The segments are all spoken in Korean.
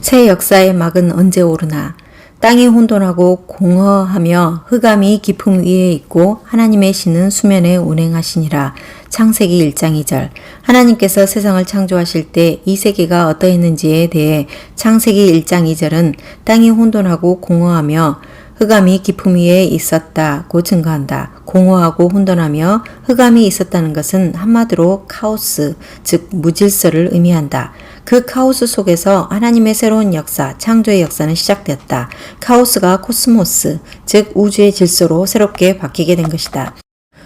새 역사의 막은 언제 오르나. 땅이 혼돈하고 공허하며 흑암이 깊음 위에 있고 하나님의 신은 수면에 운행하시니라. 창세기 1장 2절. 하나님께서 세상을 창조하실 때 이 세계가 어떠했는지에 대해 창세기 1장 2절은 땅이 혼돈하고 공허하며 흑암이 깊음 위에 있었다고 증거한다. 공허하고 혼돈하며 흑암이 있었다는 것은 한마디로 카오스, 즉 무질서를 의미한다. 그 카오스 속에서 하나님의 새로운 역사, 창조의 역사는 시작되었다. 카오스가 코스모스, 즉 우주의 질서로 새롭게 바뀌게 된 것이다.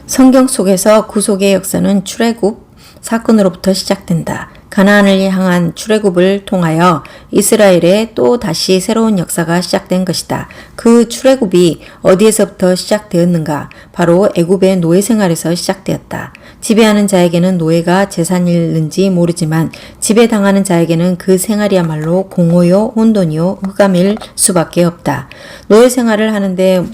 성경 속에서 구속의 역사는 출애굽 사건으로부터 시작된다. 가나안을 향한 출애굽을 통하여 이스라엘의 또 다시 새로운 역사가 시작된 것이다. 그 출애굽이 어디에서부터 시작되었는가? 바로 애굽의 노예 생활에서 시작되었다. 지배하는 자에게는 노예가 재산일는지 모르지만 지배당하는 자에게는 그 생활이야말로 공허요, 혼돈이요, 흑암일 수밖에 없다. 노예 생활을 하는데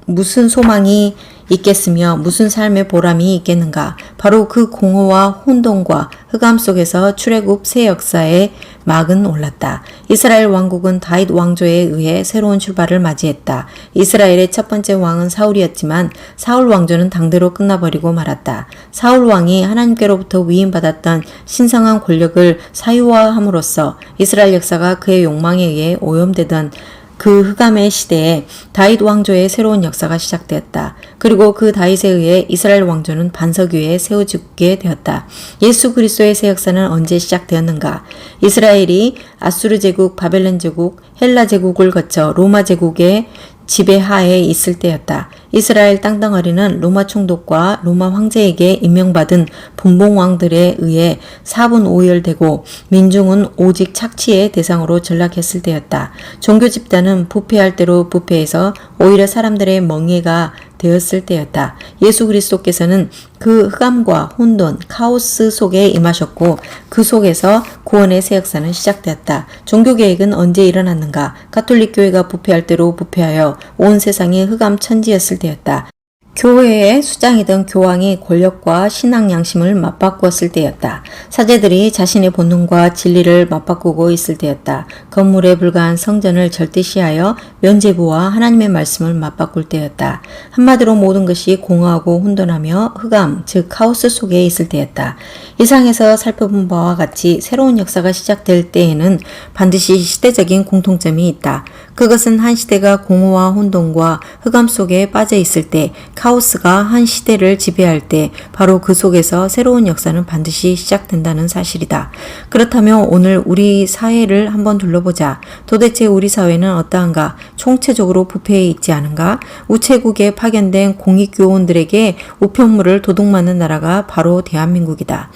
무슨 소망이 있겠으며 무슨 삶의 보람이 있겠는가? 바로 그 공허와 혼돈과 흑암 속에서 출애굽 새 역사의 막은 올랐다. 이스라엘 왕국은 다윗 왕조에 의해 새로운 출발을 맞이했다. 이스라엘의 첫 번째 왕은 사울이었지만 사울 왕조는 당대로 끝나버리고 말았다. 사울 왕이 하나님께로부터 위임받았던 신성한 권력을 사유화함으로써 이스라엘 역사가 그의 욕망에 의해 오염되던 그 흑암의 시대에 다윗 왕조의 새로운 역사가 시작되었다. 그리고 그 다윗에 의해 이스라엘 왕조는 반석 위에 세워지게 되었다. 예수 그리스도의 새 역사는 언제 시작되었는가? 이스라엘이 아수르 제국, 바벨론 제국, 헬라 제국을 거쳐 로마 제국의 지배하에 있을 때였다. 이스라엘 땅덩어리는 로마 총독과 로마 황제에게 임명받은 분봉왕들에 의해 사분오열되고 민중은 오직 착취의 대상으로 전락했을 때였다. 종교 집단은 부패할 대로 부패해서 오히려 사람들의 멍에가 되었을 때였다. 예수 그리스도께서는 그 흑암과 혼돈, 카오스 속에 임하셨고 그 속에서 구원의 새 역사는 시작되었다. 종교개혁은 언제 일어났는가? 가톨릭 교회가 부패할 대로 부패하여 온 세상이 흑암 천지였을 때였다. 교회의 수장이던 교황이 권력과 신앙 양심을 맞바꾸었을 때였다. 사제들이 자신의 본능과 진리를 맞바꾸고 있을 때였다. 건물에 불과한 성전을 절대시하여 면죄부와 하나님의 말씀을 맞바꿀 때였다. 한마디로 모든 것이 공허하고 혼돈하며 흑암, 즉 카오스 속에 있을 때였다. 이상에서 살펴본 바와 같이 새로운 역사가 시작될 때에는 반드시 시대적인 공통점이 있다. 그것은 한 시대가 공허와 혼돈과 흑암 속에 빠져 있을 때, 카오스가 한 시대를 지배할 때 바로 그 속에서 새로운 역사는 반드시 시작된다는 사실이다. 그렇다면 오늘 우리 사회를 한번 둘러보자. 도대체 우리 사회는 어떠한가? 총체적으로 부패해 있지 않은가? 우체국에 파견된 공익요원들에게 우편물을 도둑맞는 나라가 바로 대한민국이다.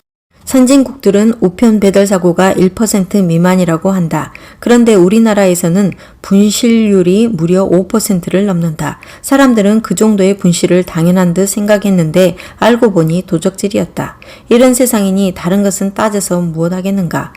선진국들은 우편 배달 사고가 1% 미만이라고 한다. 그런데 우리나라에서는 분실률이 무려 5%를 넘는다. 사람들은 그 정도의 분실을 당연한 듯 생각했는데 알고 보니 도적질이었다. 이런 세상이니 다른 것은 따져서 무엇하겠는가?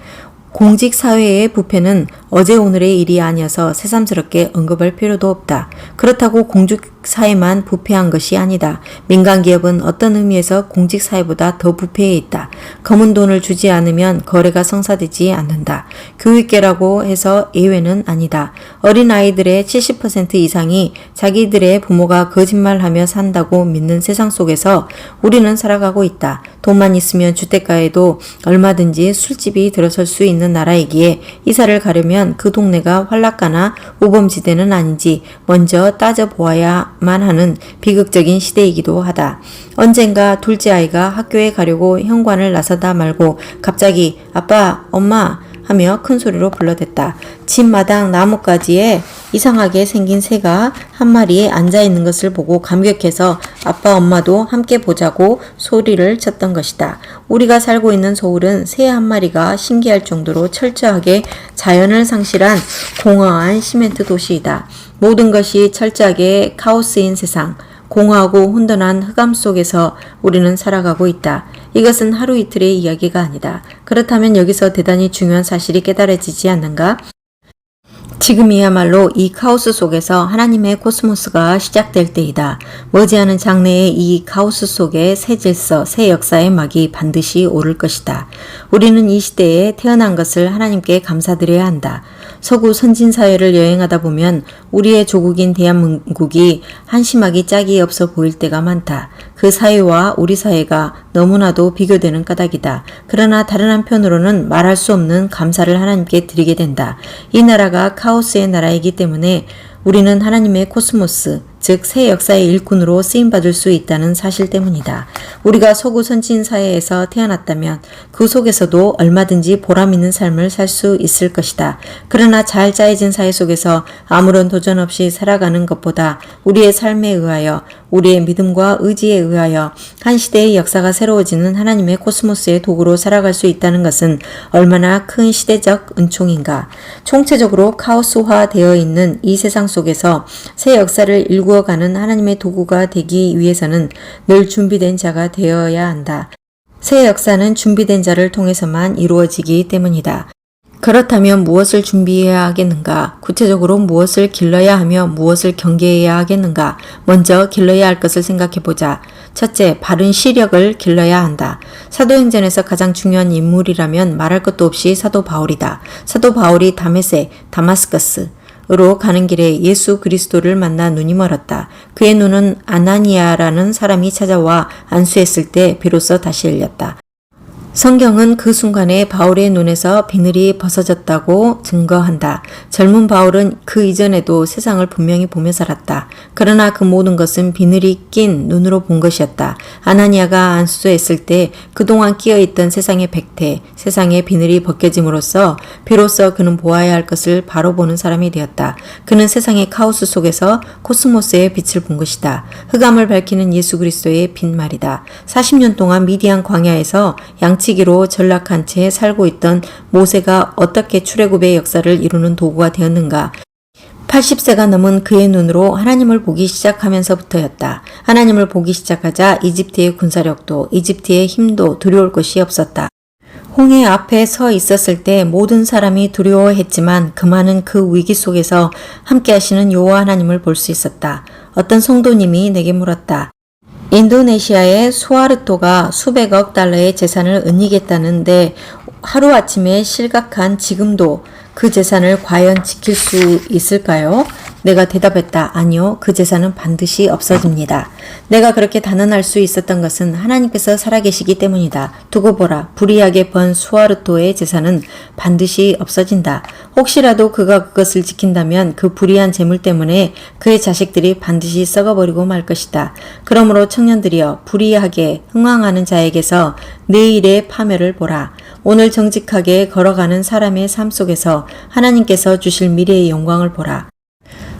공직사회의 부패는 어제 오늘의 일이 아니어서 새삼스럽게 언급할 필요도 없다. 그렇다고 공직사회만 부패한 것이 아니다. 민간기업은 어떤 의미에서 공직사회보다 더 부패해 있다. 검은 돈을 주지 않으면 거래가 성사되지 않는다. 교육계라고 해서 예외는 아니다. 어린아이들의 70% 이상이 자기들의 부모가 거짓말하며 산다고 믿는 세상 속에서 우리는 살아가고 있다. 돈만 있으면 주택가에도 얼마든지 술집이 들어설 수 있는 나라이기에 이사를 가려면 그 동네가 활락가나 우범지대는 아닌지 먼저 따져보아야만 하는 비극적인 시대이기도 하다. 언젠가 둘째 아이가 학교에 가려고 현관을 나서다 말고 갑자기 아빠, 엄마 하며 큰 소리로 불러댔다. 집 마당 나뭇가지에 이상하게 생긴 새가 한 마리 앉아있는 것을 보고 감격해서 아빠 엄마도 함께 보자고 소리를 쳤던 것이다. 우리가 살고 있는 서울은 새 한 마리가 신기할 정도로 철저하게 자연을 상실한 공허한 시멘트 도시이다. 모든 것이 철저하게 카오스인 세상, 공허하고 혼돈한 흑암 속에서 우리는 살아가고 있다. 이것은 하루 이틀의 이야기가 아니다. 그렇다면 여기서 대단히 중요한 사실이 깨달아지지 않는가? 지금이야말로 이 카오스 속에서 하나님의 코스모스가 시작될 때이다. 머지않은 장래에 이 카오스 속에 새 질서, 새 역사의 막이 반드시 오를 것이다. 우리는 이 시대에 태어난 것을 하나님께 감사드려야 한다. 서구 선진사회를 여행하다 보면 우리의 조국인 대한민국이 한심하기 짝이 없어 보일 때가 많다. 그 사회와 우리 사회가 너무나도 비교되는 까닭이다. 그러나 다른 한편으로는 말할 수 없는 감사를 하나님께 드리게 된다. 이 나라가 카오스의 나라이기 때문에 우리는 하나님의 코스모스, 즉 새 역사의 일꾼으로 쓰임받을 수 있다는 사실 때문이다. 우리가 서구 선진 사회에서 태어났다면 그 속에서도 얼마든지 보람 있는 삶을 살 수 있을 것이다. 그러나 잘 짜여진 사회 속에서 아무런 도전 없이 살아가는 것보다 우리의 삶에 의하여, 우리의 믿음과 의지에 의하여 한 시대의 역사가 새로워지는 하나님의 코스모스의 도구로 살아갈 수 있다는 것은 얼마나 큰 시대적 은총인가. 총체적으로 카오스화되어 있는 이 세상 속에서 새 역사를 일구어가는 하나님의 도구가 되기 위해서는 늘 준비된 자가 되어야 한다. 새 역사는 준비된 자를 통해서만 이루어지기 때문이다. 그렇다면 무엇을 준비해야 하겠는가? 구체적으로 무엇을 길러야 하며 무엇을 경계해야 하겠는가? 먼저 길러야 할 것을 생각해보자. 첫째, 바른 시력을 길러야 한다. 사도행전에서 가장 중요한 인물이라면 말할 것도 없이 사도 바울이다. 사도 바울이 다마스커스 으로 가는 길에 예수 그리스도를 만나 눈이 멀었다. 그의 눈은 아나니아라는 사람이 찾아와 안수했을 때 비로소 다시 열렸다. 성경은 그 순간에 바울의 눈에서 비늘이 벗어졌다고 증거한다. 젊은 바울은 그 이전에도 세상을 분명히 보며 살았다. 그러나 그 모든 것은 비늘이 낀 눈으로 본 것이었다. 아나니아가 안수했을 때 그동안 끼어있던 세상의 백태, 세상의 비늘이 벗겨짐으로써 비로소 그는 보아야 할 것을 바로 보는 사람이 되었다. 그는 세상의 카오스 속에서 코스모스의 빛을 본 것이다. 흑암을 밝히는 예수 그리스도의 빛말이다. 40년 동안 미디안 광야에서 양치기로 전락한 채 살고 있던 모세가 어떻게 출애굽의 역사를 이루는 도구가 되었는가? 80세가 넘은 그의 눈으로 하나님을 보기 시작하면서부터였다. 하나님을 보기 시작하자 이집트의 군사력도 이집트의 힘도 두려울 것이 없었다. 홍해 앞에 서 있었을 때 모든 사람이 두려워했지만 그만은 그 위기 속에서 함께 하시는 여호와 하나님을 볼 수 있었다. 어떤 성도님이 내게 물었다. 인도네시아의 수하르토가 수백억 달러의 재산을 은닉했다는데 하루아침에 실각한 지금도 그 재산을 과연 지킬 수 있을까요? 내가 대답했다. 아니요. 그 재산은 반드시 없어집니다. 내가 그렇게 단언할 수 있었던 것은 하나님께서 살아계시기 때문이다. 두고 보라. 불의하게 번 수하르토의 재산은 반드시 없어진다. 혹시라도 그가 그것을 지킨다면 그 불의한 재물 때문에 그의 자식들이 반드시 썩어버리고 말 것이다. 그러므로 청년들이여 불의하게 흥황하는 자에게서 내일의 파멸을 보라. 오늘 정직하게 걸어가는 사람의 삶 속에서 하나님께서 주실 미래의 영광을 보라.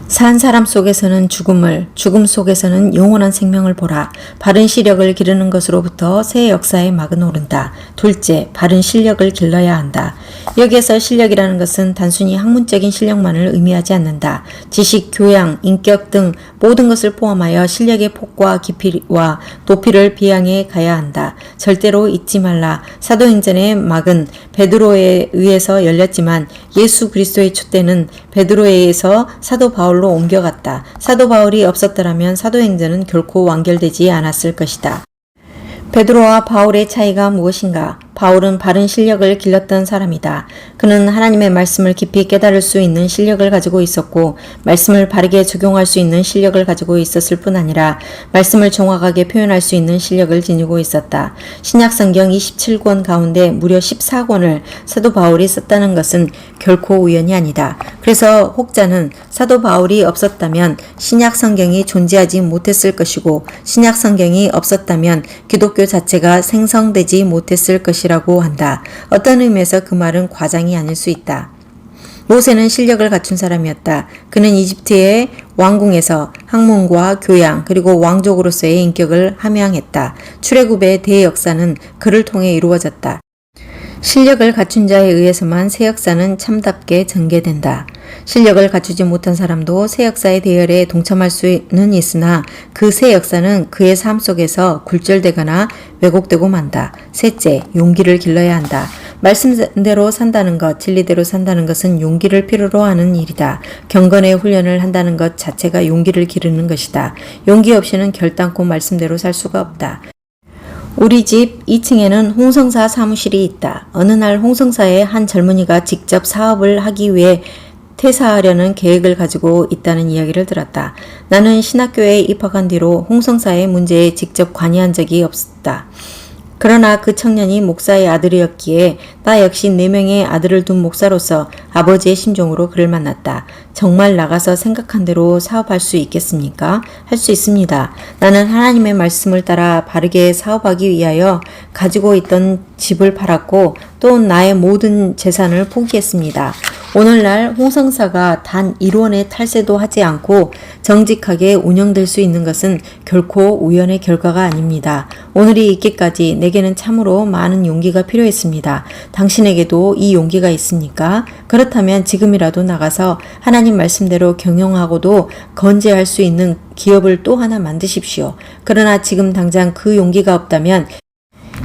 산 사람 속에서는 죽음을, 죽음 속에서는 영원한 생명을 보라. 바른 시력을 기르는 것으로부터 새 역사의 막은 오른다. 둘째, 바른 실력을 길러야 한다. 여기에서 실력이라는 것은 단순히 학문적인 실력만을 의미하지 않는다. 지식, 교양, 인격 등 모든 것을 포함하여 실력의 폭과 깊이와 높이를 비양해 가야 한다. 절대로 잊지 말라. 사도행전의 막은 베드로에 의해서 열렸지만 예수 그리스도의 촛대는 베드로에 의해서 사도 바울로 옮겨갔다. 사도 바울이 없었더라면 사도행전은 결코 완결되지 않았을 것이다. 베드로와 바울의 차이가 무엇인가? 바울은 바른 실력을 길렀던 사람이다. 그는 하나님의 말씀을 깊이 깨달을 수 있는 실력을 가지고 있었고 말씀을 바르게 적용할 수 있는 실력을 가지고 있었을 뿐 아니라 말씀을 정확하게 표현할 수 있는 실력을 지니고 있었다. 신약성경 27권 가운데 무려 14권을 사도 바울이 썼다는 것은 결코 우연이 아니다. 그래서 혹자는 사도 바울이 없었다면 신약성경이 존재하지 못했을 것이고 신약성경이 없었다면 기독교 자체가 생성되지 못했을 것이라고 한다. 어떤 의미에서 그 말은 과장이 아닐 수 있다. 모세는 실력을 갖춘 사람이었다. 그는 이집트의 왕궁에서 학문과 교양 그리고 왕족으로서의 인격을 함양했다. 출애굽의 대역사는 그를 통해 이루어졌다. 실력을 갖춘 자에 의해서만 새 역사는 참답게 전개된다. 실력을 갖추지 못한 사람도 새 역사의 대열에 동참할 수는 있으나 그 새 역사는 그의 삶 속에서 굴절되거나 왜곡되고 만다. 셋째, 용기를 길러야 한다. 말씀대로 산다는 것, 진리대로 산다는 것은 용기를 필요로 하는 일이다. 경건의 훈련을 한다는 것 자체가 용기를 기르는 것이다. 용기 없이는 결단코 말씀대로 살 수가 없다. 우리 집 2층에는 홍성사 사무실이 있다. 어느 날 홍성사의 한 젊은이가 직접 사업을 하기 위해 퇴사하려는 계획을 가지고 있다는 이야기를 들었다. 나는 신학교에 입학한 뒤로 홍성사의 문제에 직접 관여한 적이 없었다. 그러나 그 청년이 목사의 아들이었기에 나 역시 4명의 아들을 둔 목사로서 아버지의 심정으로 그를 만났다. 정말 나가서 생각한 대로 사업할 수 있겠습니까? 할 수 있습니다. 나는 하나님의 말씀을 따라 바르게 사업하기 위하여 가지고 있던 집을 팔았고 또 나의 모든 재산을 포기했습니다. 오늘날 홍성사가 단 1원의 탈세도 하지 않고 정직하게 운영될 수 있는 것은 결코 우연의 결과가 아닙니다. 오늘이 있기까지 내게는 참으로 많은 용기가 필요했습니다. 당신에게도 이 용기가 있습니까? 그렇다면 지금이라도 나가서 하나님 말씀대로 경영하고도 건재할 수 있는 기업을 또 하나 만드십시오. 그러나 지금 당장 그 용기가 없다면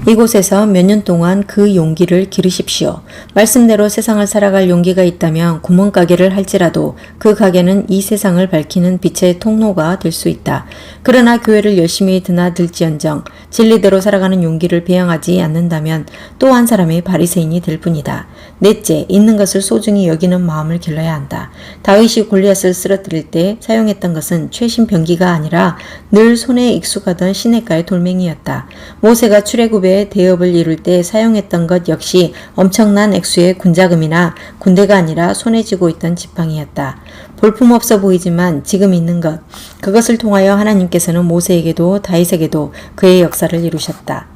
이곳에서 몇 년 동안 그 용기를 기르십시오. 말씀대로 세상을 살아갈 용기가 있다면 구멍가게를 할지라도 그 가게는 이 세상을 밝히는 빛의 통로가 될 수 있다. 그러나 교회를 열심히 드나들지언정 진리대로 살아가는 용기를 배양하지 않는다면 또 한 사람의 바리새인이 될 뿐이다. 넷째, 있는 것을 소중히 여기는 마음을 길러야 한다. 다윗이 골리앗을 쓰러뜨릴 때 사용했던 것은 최신 병기가 아니라 늘 손에 익숙하던 시냇가의 돌멩이였다. 모세가 출애굽의 대업을 이룰 때 사용했던 것 역시 엄청난 액수의 군자금이나 군대가 아니라 손에 쥐고 있던 지팡이였다. 볼품없어 보이지만 지금 있는 것, 그것을 통하여 하나님께서는 모세에게도 다윗에게도 그의 역사를 이루셨다.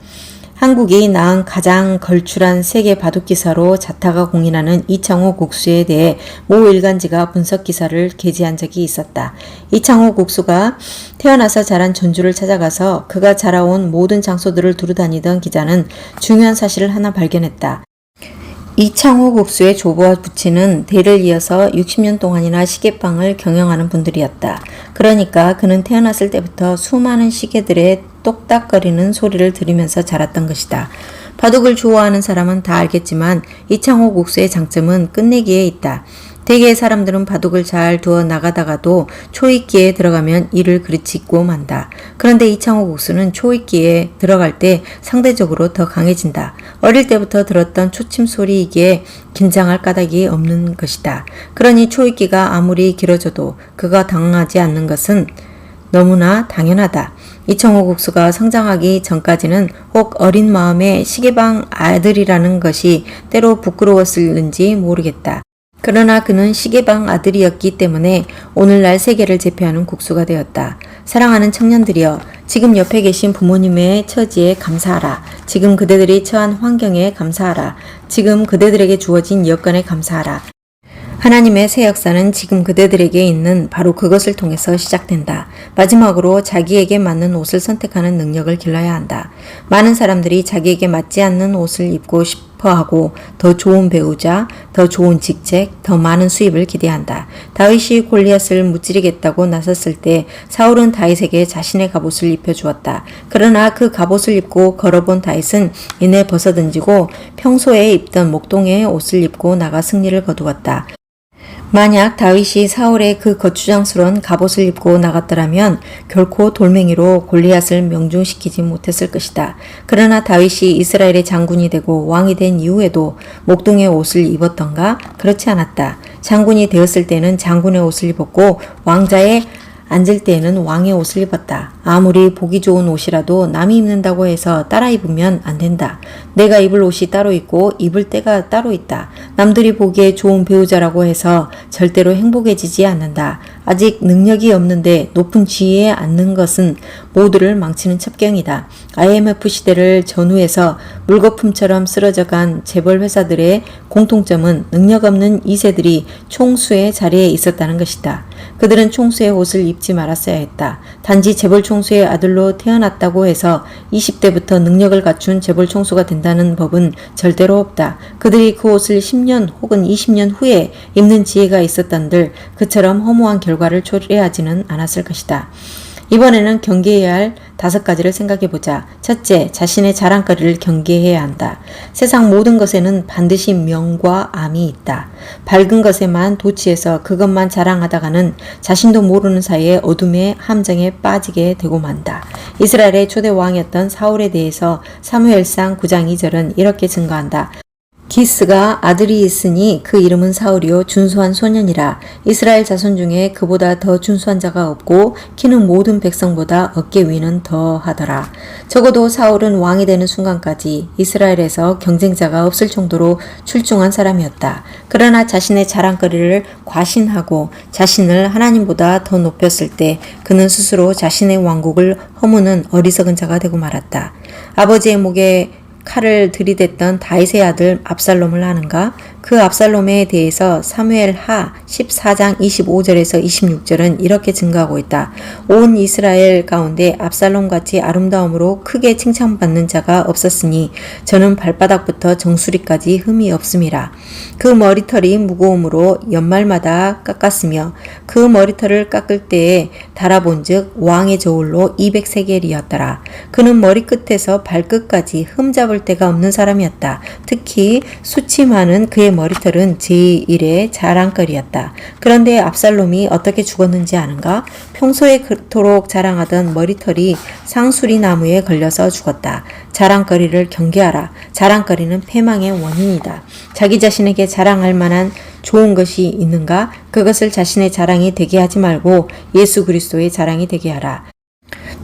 한국이 낳은 가장 걸출한 세계 바둑기사로 자타가 공인하는 이창호 국수에 대해 모 일간지가 분석기사를 게재한 적이 있었다. 이창호 국수가 태어나서 자란 전주를 찾아가서 그가 자라온 모든 장소들을 두루다니던 기자는 중요한 사실을 하나 발견했다. 이창호 국수의 조부와 부친은 대를 이어서 60년 동안이나 시계방을 경영하는 분들이었다. 그러니까 그는 태어났을 때부터 수많은 시계들의 똑딱거리는 소리를 들으면서 자랐던 것이다. 바둑을 좋아하는 사람은 다 알겠지만 이창호 국수의 장점은 끝내기에 있다. 대개의 사람들은 바둑을 잘 두어 나가다가도 초입기에 들어가면 이를 그르치고 만다. 그런데 이창호 국수는 초입기에 들어갈 때 상대적으로 더 강해진다. 어릴 때부터 들었던 초침 소리이기에 긴장할 까닭이 없는 것이다. 그러니 초입기가 아무리 길어져도 그가 당황하지 않는 것은 너무나 당연하다. 이창호 국수가 성장하기 전까지는 혹 어린 마음에 시계방 아들이라는 것이 때로 부끄러웠을는지 모르겠다. 그러나 그는 시계방 아들이었기 때문에 오늘날 세계를 제패하는 국수가 되었다. 사랑하는 청년들이여, 지금 옆에 계신 부모님의 처지에 감사하라. 지금 그대들이 처한 환경에 감사하라. 지금 그대들에게 주어진 여건에 감사하라. 하나님의 새 역사는 지금 그대들에게 있는 바로 그것을 통해서 시작된다. 마지막으로 자기에게 맞는 옷을 선택하는 능력을 길러야 한다. 많은 사람들이 자기에게 맞지 않는 옷을 입고 싶어하고 더 좋은 배우자, 더 좋은 직책, 더 많은 수입을 기대한다. 다윗이 골리앗을 무찌르겠다고 나섰을 때 사울은 다윗에게 자신의 갑옷을 입혀주었다. 그러나 그 갑옷을 입고 걸어본 다윗은 이내 벗어던지고 평소에 입던 목동의 옷을 입고 나가 승리를 거두었다. 만약 다윗이 사울의 그 거추장스러운 갑옷을 입고 나갔더라면 결코 돌멩이로 골리앗을 명중시키지 못했을 것이다. 그러나 다윗이 이스라엘의 장군이 되고 왕이 된 이후에도 목동의 옷을 입었던가? 그렇지 않았다. 장군이 되었을 때는 장군의 옷을 입었고 왕자의 앉을 때에는 왕의 옷을 입었다. 아무리 보기 좋은 옷이라도 남이 입는다고 해서 따라 입으면 안 된다. 내가 입을 옷이 따로 있고 입을 때가 따로 있다. 남들이 보기에 좋은 배우자라고 해서 절대로 행복해지지 않는다. 아직 능력이 없는데 높은 지위에 앉는 것은 모두를 망치는 첩경이다. IMF 시대를 전후해서 물거품처럼 쓰러져간 재벌 회사들의 공통점은 능력 없는 2세들이 총수의 자리에 있었다는 것이다. 그들은 총수의 옷을 입지 말았어야 했다. 단지 재벌 총수의 아들로 태어났다고 해서 20대부터 능력을 갖춘 재벌 총수가 된다는 법은 절대로 없다. 그들이 그 옷을 10년 혹은 20년 후에 입는 지혜가 있었던들 그처럼 허무한 결과를 초래하지는 않았을 것이다. 이번에는 경계해야 할 5가지를 생각해보자. 첫째, 자신의 자랑거리를 경계해야 한다. 세상 모든 것에는 반드시 명과 암이 있다. 밝은 것에만 도취해서 그것만 자랑하다가는 자신도 모르는 사이에 어둠의 함정에 빠지게 되고 만다. 이스라엘의 초대 왕이었던 사울에 대해서 사무엘상 9장 2절은 이렇게 증거한다. 기스가 아들이 있으니 그 이름은 사울이요 준수한 소년이라. 이스라엘 자손 중에 그보다 더 준수한 자가 없고 키는 모든 백성보다 어깨 위는 더하더라. 적어도 사울은 왕이 되는 순간까지 이스라엘에서 경쟁자가 없을 정도로 출중한 사람이었다. 그러나 자신의 자랑거리를 과신하고 자신을 하나님보다 더 높였을 때 그는 스스로 자신의 왕국을 허무는 어리석은 자가 되고 말았다. 아버지의 목에 칼을 들이댔던 다윗의 아들 압살롬을 아는가? 그 압살롬에 대해서 사무엘하 14장 25절에서 26절은 이렇게 증거하고 있다. 온 이스라엘 가운데 압살롬같이 아름다움으로 크게 칭찬받는 자가 없었으니 저는 발바닥부터 정수리까지 흠이 없음이라. 그 머리털이 무거움으로 연말마다 깎았으며 그 머리털을 깎을 때에 달아본즉 왕의 저울로 200세겔이었더라. 그는 머리끝에서 발끝까지 흠 잡을 데가 없는 사람이었다. 특히 숱이 많은 그의 머리털은 제1의 자랑거리였다. 그런데 압살롬이 어떻게 죽었는지 아는가? 평소에 그토록 자랑하던 머리털이 상수리 나무에 걸려서 죽었다. 자랑거리를 경계하라. 자랑거리는 패망의 원인이다. 자기 자신에게 자랑할 만한 좋은 것이 있는가? 그것을 자신의 자랑이 되게 하지 말고 예수 그리스도의 자랑이 되게 하라.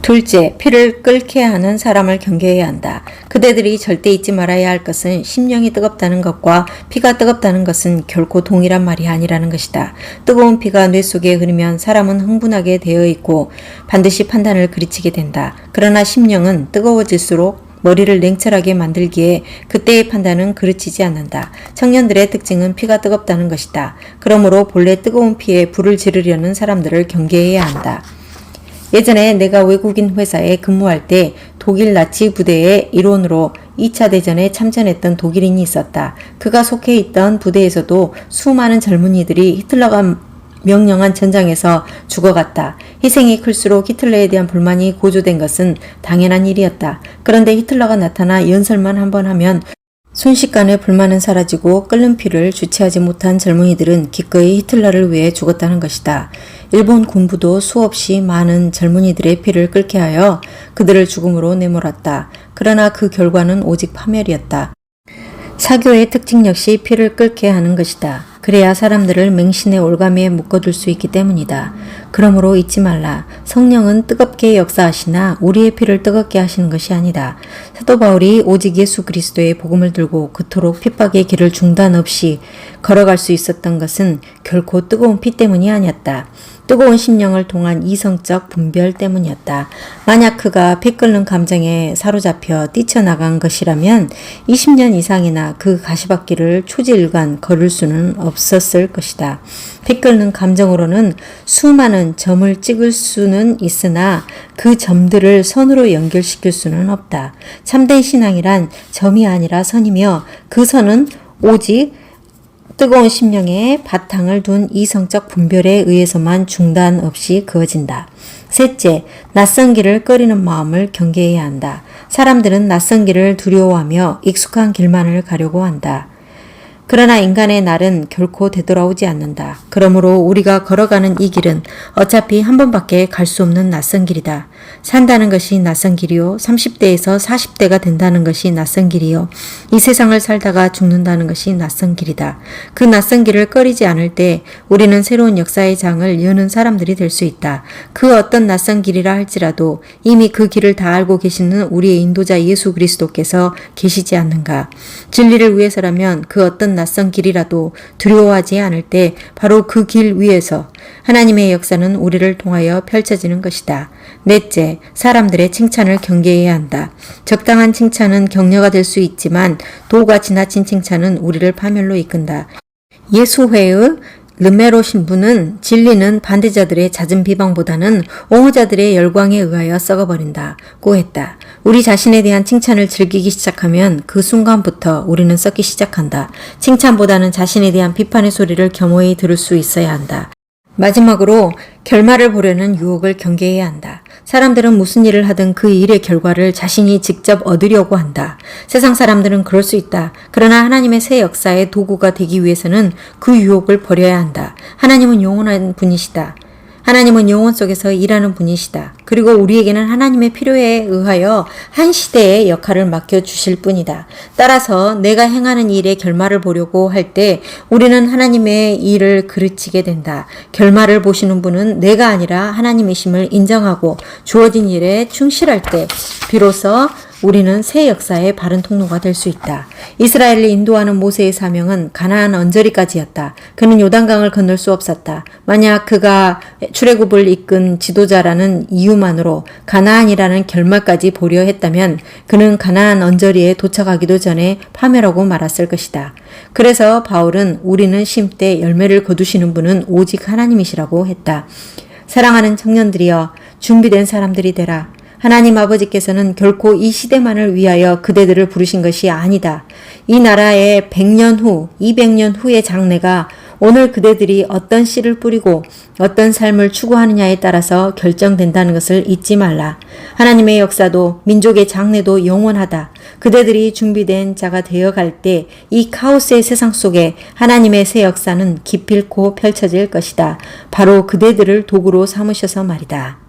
둘째, 피를 끓게 하는 사람을 경계해야 한다. 그대들이 절대 잊지 말아야 할 것은 심령이 뜨겁다는 것과 피가 뜨겁다는 것은 결코 동일한 말이 아니라는 것이다. 뜨거운 피가 뇌 속에 흐르면 사람은 흥분하게 되어 있고 반드시 판단을 그르치게 된다. 그러나 심령은 뜨거워질수록 머리를 냉철하게 만들기에 그때의 판단은 그르치지 않는다. 청년들의 특징은 피가 뜨겁다는 것이다. 그러므로 본래 뜨거운 피에 불을 지르려는 사람들을 경계해야 한다. 예전에 내가 외국인 회사에 근무할 때 독일 나치 부대의 일원으로 2차 대전에 참전했던 독일인이 있었다. 그가 속해 있던 부대에서도 수많은 젊은이들이 히틀러가 명령한 전장에서 죽어갔다. 희생이 클수록 히틀러에 대한 불만이 고조된 것은 당연한 일이었다. 그런데 히틀러가 나타나 연설만 한번 하면 순식간에 불만은 사라지고 끓는 피를 주체하지 못한 젊은이들은 기꺼이 히틀러를 위해 죽었다는 것이다. 일본 군부도 수없이 많은 젊은이들의 피를 끓게 하여 그들을 죽음으로 내몰았다. 그러나 그 결과는 오직 파멸이었다. 사교의 특징 역시 피를 끓게 하는 것이다. 그래야 사람들을 맹신의 올가미에 묶어둘 수 있기 때문이다. 그러므로 잊지 말라. 성령은 뜨겁게 역사하시나 우리의 피를 뜨겁게 하시는 것이 아니다. 사도 바울이 오직 예수 그리스도의 복음을 들고 그토록 핍박의 길을 중단 없이 걸어갈 수 있었던 것은 결코 뜨거운 피 때문이 아니었다. 뜨거운 심령을 통한 이성적 분별 때문이었다. 만약 그가 피 끓는 감정에 사로잡혀 뛰쳐나간 것이라면 20년 이상이나 그 가시밭길을 초지일관 걸을 수는 없었을 것이다. 피 끓는 감정으로는 수많은 점을 찍을 수는 있으나 그 점들을 선으로 연결시킬 수는 없다. 참된 신앙이란 점이 아니라 선이며 그 선은 오직 뜨거운 심령에 바탕을 둔 이성적 분별에 의해서만 중단 없이 그어진다. 셋째, 낯선 길을 꺼리는 마음을 경계해야 한다. 사람들은 낯선 길을 두려워하며 익숙한 길만을 가려고 한다. 그러나 인간의 날은 결코 되돌아오지 않는다. 그러므로 우리가 걸어가는 이 길은 어차피 한 번밖에 갈 수 없는 낯선 길이다. 산다는 것이 낯선 길이요. 30대에서 40대가 된다는 것이 낯선 길이요. 이 세상을 살다가 죽는다는 것이 낯선 길이다. 그 낯선 길을 꺼리지 않을 때 우리는 새로운 역사의 장을 여는 사람들이 될 수 있다. 그 어떤 낯선 길이라 할지라도 이미 그 길을 다 알고 계시는 우리의 인도자 예수 그리스도께서 계시지 않는가. 진리를 위해서라면 그 어떤 낯선 길이라도 두려워하지 않을 때 바로 그 길 위에서 하나님의 역사는 우리를 통하여 펼쳐지는 것이다. 넷째, 사람들의 칭찬을 경계해야 한다. 적당한 칭찬은 격려가 될 수 있지만 도가 지나친 칭찬은 우리를 파멸로 이끈다. 예수회의 르메로 신부는 진리는 반대자들의 잦은 비방보다는 옹호자들의 열광에 의하여 썩어버린다고 했다. 우리 자신에 대한 칭찬을 즐기기 시작하면 그 순간부터 우리는 썩기 시작한다. 칭찬보다는 자신에 대한 비판의 소리를 겸허히 들을 수 있어야 한다. 마지막으로 결말을 보려는 유혹을 경계해야 한다. 사람들은 무슨 일을 하든 그 일의 결과를 자신이 직접 얻으려고 한다. 세상 사람들은 그럴 수 있다. 그러나 하나님의 새 역사의 도구가 되기 위해서는 그 유혹을 버려야 한다. 하나님은 영원한 분이시다. 하나님은 영혼 속에서 일하는 분이시다. 그리고 우리에게는 하나님의 필요에 의하여 한 시대의 역할을 맡겨주실 뿐이다. 따라서 내가 행하는 일의 결말을 보려고 할 때 우리는 하나님의 일을 그르치게 된다. 결말을 보시는 분은 내가 아니라 하나님이심을 인정하고 주어진 일에 충실할 때 비로소 우리는 새 역사의 바른 통로가 될 수 있다. 이스라엘을 인도하는 모세의 사명은 가나안 언저리까지였다. 그는 요단강을 건널 수 없었다. 만약 그가 출애굽을 이끈 지도자라는 이유만으로 가나안이라는 결말까지 보려 했다면 그는 가나안 언저리에 도착하기도 전에 파멸하고 말았을 것이다. 그래서 바울은 우리는 심때 열매를 거두시는 분은 오직 하나님이시라고 했다. 사랑하는 청년들이여 준비된 사람들이 되라. 하나님 아버지께서는 결코 이 시대만을 위하여 그대들을 부르신 것이 아니다. 이 나라의 100년 후, 200년 후의 장래가 오늘 그대들이 어떤 씨를 뿌리고 어떤 삶을 추구하느냐에 따라서 결정된다는 것을 잊지 말라. 하나님의 역사도 민족의 장래도 영원하다. 그대들이 준비된 자가 되어갈 때 이 카오스의 세상 속에 하나님의 새 역사는 기필코 펼쳐질 것이다. 바로 그대들을 도구로 삼으셔서 말이다.